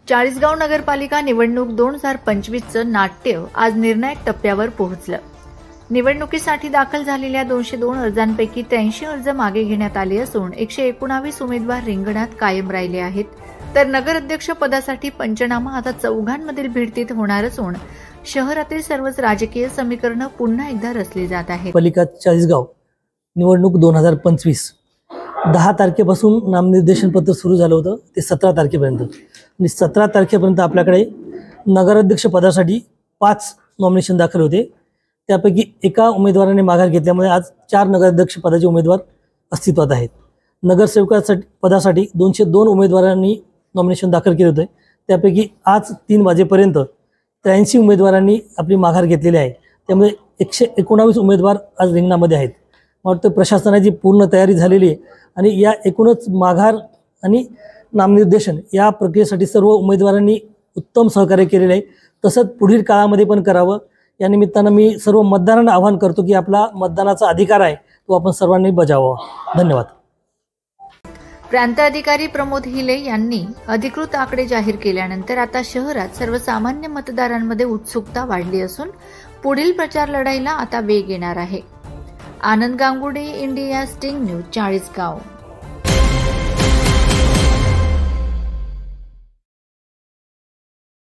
चाळीसगाव नगरपालिका निवडणूक 2025चं नाट्य आज निर्णायक टप्प्यावर पोहोचलं। निवडणुकीसाठी दाखल झालेल्या 202 अर्जांपैकी 83 अर्ज मागे घेण्यात आले असून 119 उमेदवार रिंगणात कायम राहिले आहेत। तर नगराध्यक्ष पदासाठी पंचनामा आता चौघांमधील भिडतीत होणार असून शहरातील सर्वच राजकीय समीकरणं पुन्हा एकदा रचली जात आहेत। पालिका चाळीसगाव निवडणूक 2025 10 तारखेपासून नामनिर्देशन पत्र सुरू झालं होतं ते 17 तारखेपर्यंत आणि 17 तारखेपर्यंत आपल्याकडे नगराध्यक्ष पदासाठी 5 नॉमिनेशन दाखल होते। त्यापैकी एका उमेदवाराने माघार घेतल्यामुळे आज 4 नगराध्यक्ष पदाचे उमेदवार अस्तित्वात आहेत। नगरसेवकासाठी पदासाठी 202 उमेदवारांनी नॉमिनेशन दाखल केले होते। त्यापैकी आज 3 वाजेपर्यंत 83 उमेदवारांनी आपली माघार घेतलेली आहे। त्यामुळे 119 उमेदवार आज रिंगणामध्ये आहेत। मला वाटतं प्रशासनाची पूर्ण तयारी झालेली आहे आणि या एकूणच माघार आणि नामनिर्देशन या प्रक्रियेसाठी सर्व उमेदवारांनी उत्तम सहकार्य केलेले आहे। तसंच पुढील काळामध्ये पण करावं। या निमित्तानं मी सर्व मतदारांना आवाहन करतो की आपला मतदानाचा अधिकार आहे तो आपण सर्वांनी बजावावा। धन्यवाद। प्रांत अधिकारी प्रमोद हिले यांनी अधिकृत आकडे जाहीर केल्यानंतर आता शहरात सर्वसामान्य मतदारांमध्ये उत्सुकता वाढली असून पुढील प्रचार लढाईला आता वेग येणार आहे। Anand Gangude, India sting news, Chalisgaon.